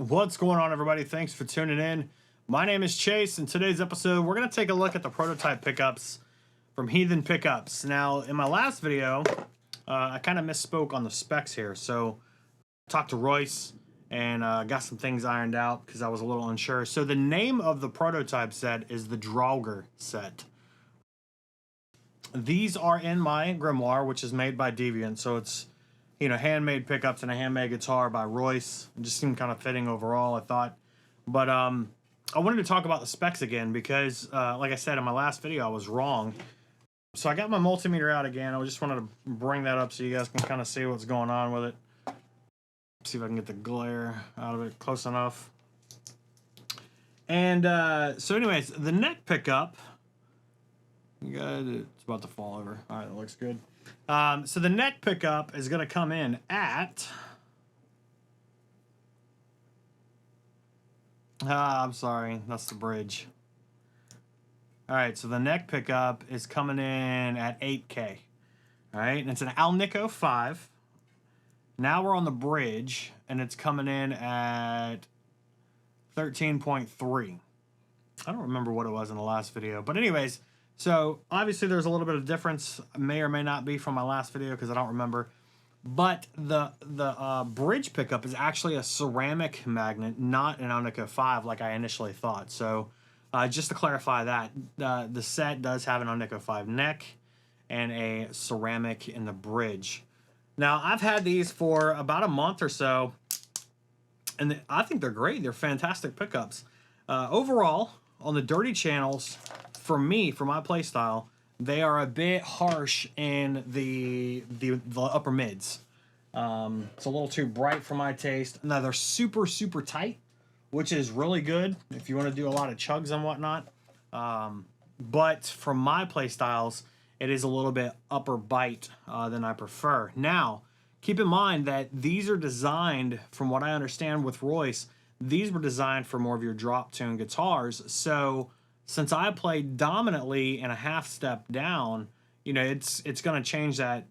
What's going on, everybody? Thanks for tuning in. My name is Chase. In today's episode, we're going to take a look at the prototype pickups from Heathen Pickups. Now, in my last video, I kind of misspoke on the specs here. So, I talked to Royce and got some things ironed out because I was a little unsure. So, the name of the prototype set is the Draugr set. These are in my grimoire, which is made by Deviant. So, it's handmade pickups and a handmade guitar by Royce. It just seemed kind of fitting overall, I thought. But I wanted to talk about the specs again because, like I said in my last video, I was wrong. So I got my multimeter out again. I just wanted to bring that up so you guys can kind of see what's going on with it. See if I can get the glare out of it close enough. And so anyways, the neck pickup, it's about to fall over. All right, that looks good. So the neck pickup is going to come in at... I'm sorry, that's the bridge. All right, so the neck pickup is coming in at 8K. All right, and it's an Alnico 5. Now we're on the bridge, and it's coming in at 13.3. I don't remember what it was in the last video, but anyways... So, obviously, there's a little bit of difference, may or may not be from my last video because I don't remember. But the bridge pickup is actually a ceramic magnet, not an Alnico 5 like I initially thought. So, just to clarify that, the set does have an Alnico 5 neck and a ceramic in the bridge. Now, I've had these for about a month or so, and I think they're great. They're fantastic pickups. Overall, on the dirty channels... For me, for my playstyle, they are a bit harsh in the upper mids. It's a little too bright for my taste. Now, they're super, super tight, which is really good if you want to do a lot of chugs and whatnot. But for my playstyles, it is a little bit upper bite than I prefer. Now, keep in mind that these are designed, from what I understand with Royce, these were designed for more of your drop tune guitars. So... Since I play dominantly in a half step down, it's going to change that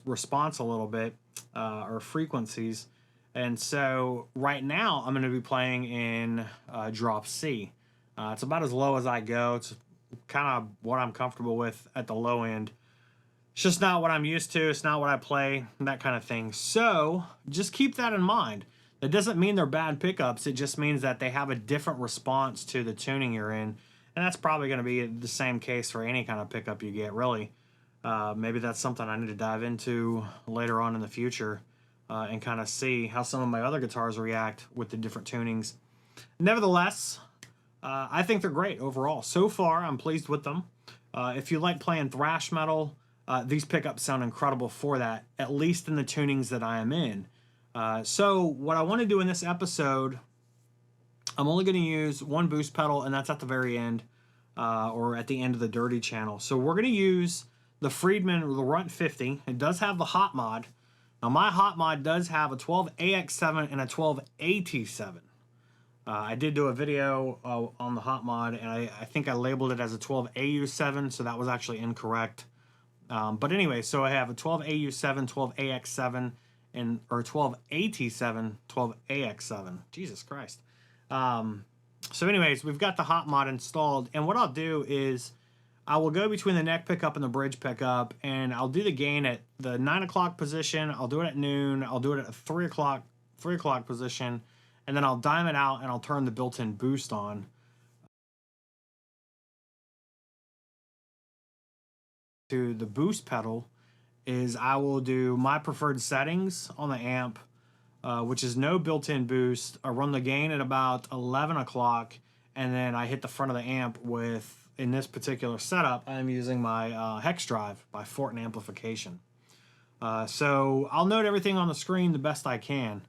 response a little bit, or frequencies. And so right now I'm going to be playing in drop C. It's about as low as I go. It's kind of what I'm comfortable with at the low end. It's just not what I'm used to. It's not what I play, that kind of thing. So just keep that in mind. That doesn't mean they're bad pickups. It just means that they have a different response to the tuning you're in. And that's probably going to be the same case for any kind of pickup you get, really. Maybe that's something I need to dive into later on in the future and kind of see how some of my other guitars react with the different tunings. Nevertheless, I think they're great overall. So far, I'm pleased with them. If you like playing thrash metal, these pickups sound incredible for that, at least in the tunings that I am in. So what I want to do in this episode... I'm only going to use one boost pedal, and that's at the very end, or at the end of the dirty channel. So we're going to use the Friedman, or the Runt 50. It does have the hot mod. Now, my hot mod does have a 12AX7 and a 12AT7. I did do a video on the hot mod, and I think I labeled it as a 12AU7, so that was actually incorrect. But anyway, so I have a 12AU7, 12AX7, or 12AT7, 12AX7. Jesus Christ. So anyways, we've got the hot mod installed, and what I'll do is I will go between the neck pickup and the bridge pickup, and I'll do the gain at the 9 o'clock position, I'll do it at noon, I'll do it at a 3 o'clock position, and then I'll dime it out and I'll turn the built-in boost on. To the boost pedal is I will do my preferred settings on the amp, which is no built-in boost. I run the gain at about 11 o'clock, and then I hit the front of the amp with, in this particular setup, I'm using my hex drive by Fortin amplification. So I'll note everything on the screen the best I can.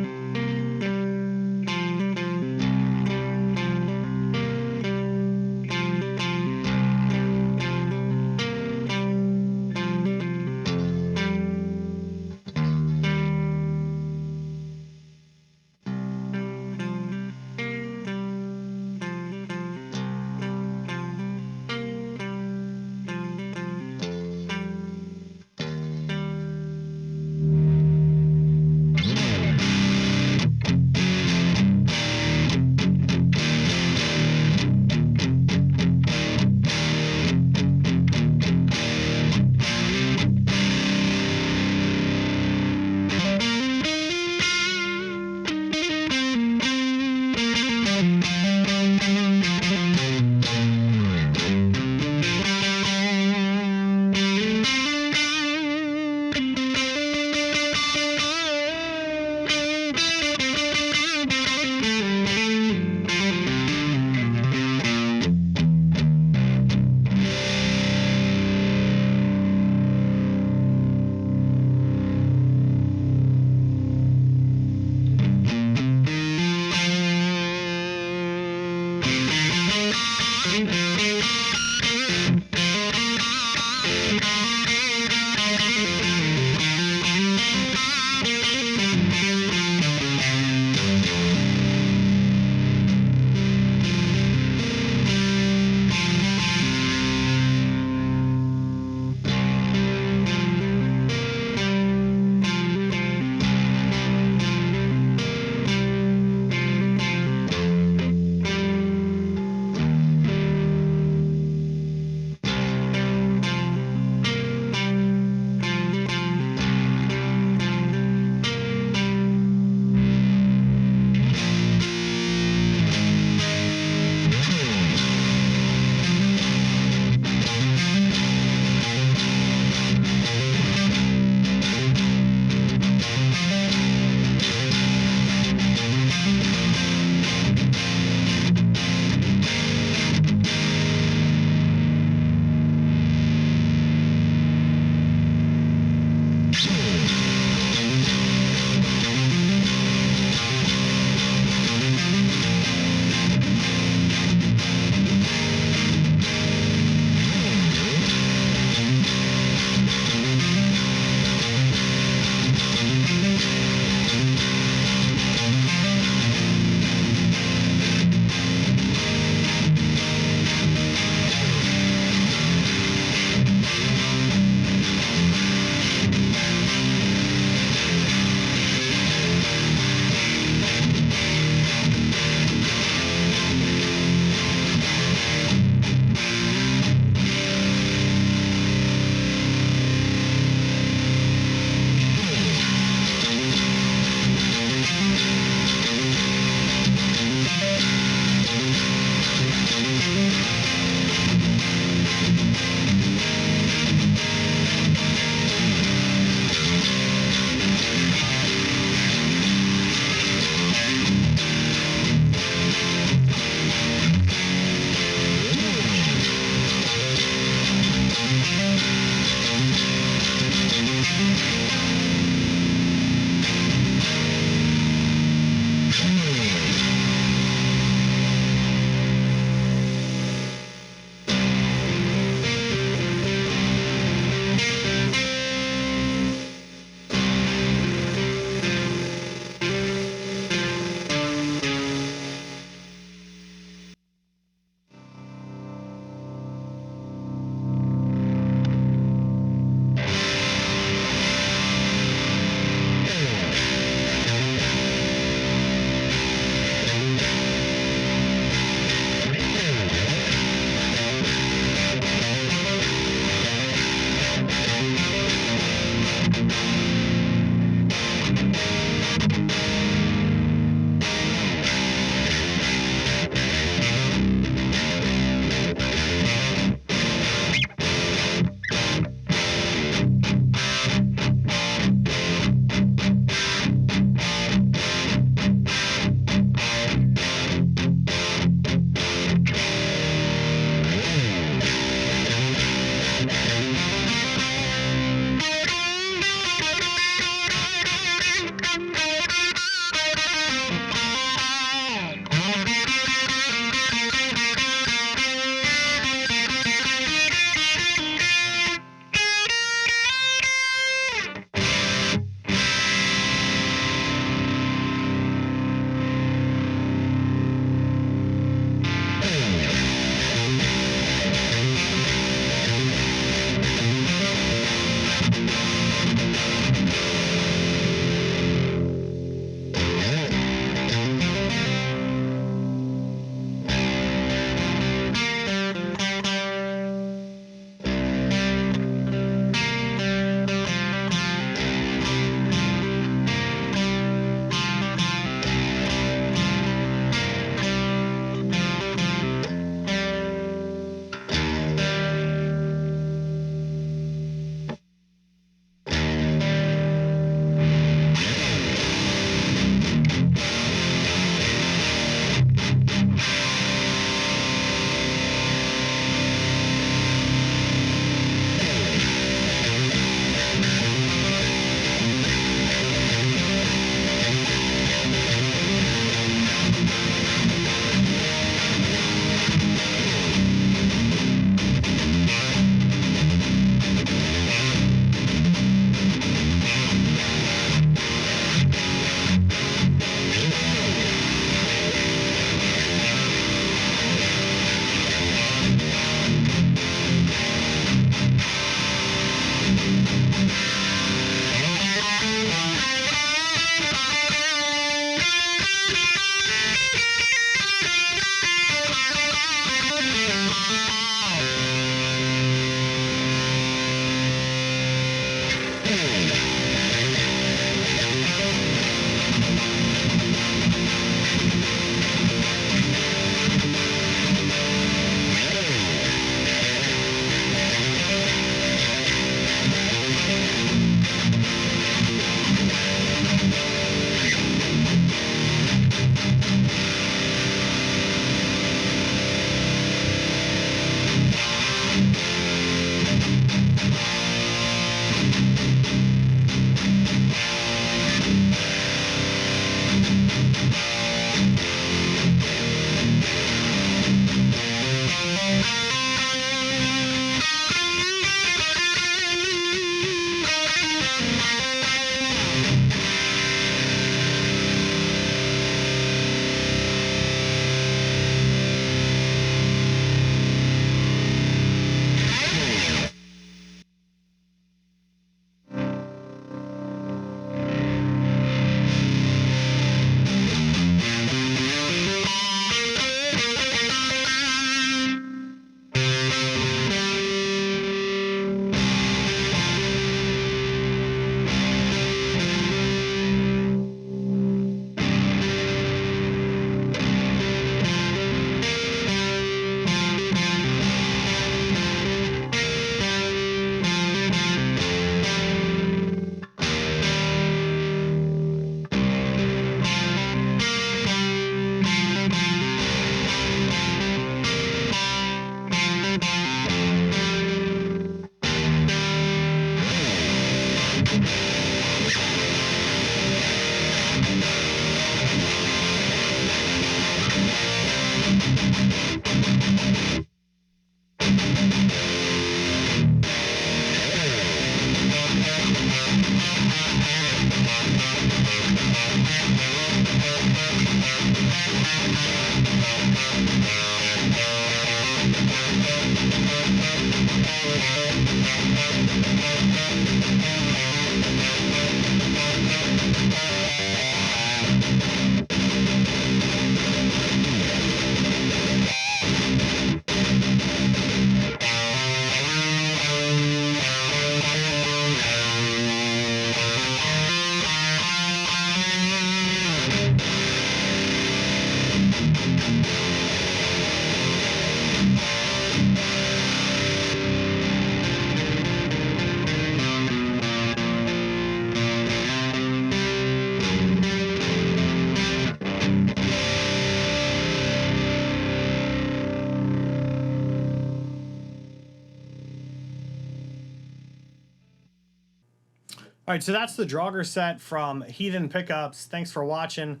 All right, so that's the Draugr set from Heathen Pickups. Thanks for watching.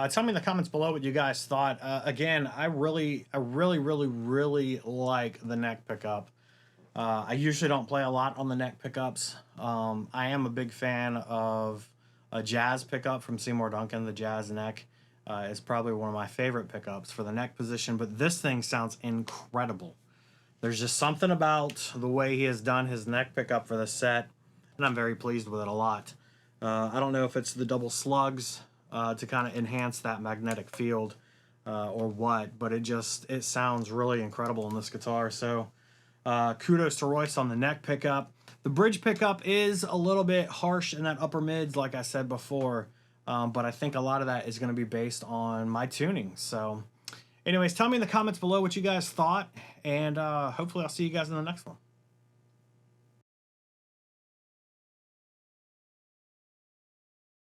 Tell me in the comments below what you guys thought. Again, I really like the neck pickup. I usually don't play a lot on the neck pickups. I am a big fan of a jazz pickup from Seymour Duncan. The jazz neck is probably one of my favorite pickups for the neck position, but this thing sounds incredible. There's just something about the way he has done his neck pickup for the set, and I'm very pleased with it a lot. I don't know if it's the double slugs to kind of enhance that magnetic field or what, but it sounds really incredible in this guitar. So kudos to Royce on the neck pickup. The bridge pickup is a little bit harsh in that upper mids, like I said before, but I think a lot of that is going to be based on my tuning. So anyways, tell me in the comments below what you guys thought, and hopefully I'll see you guys in the next one.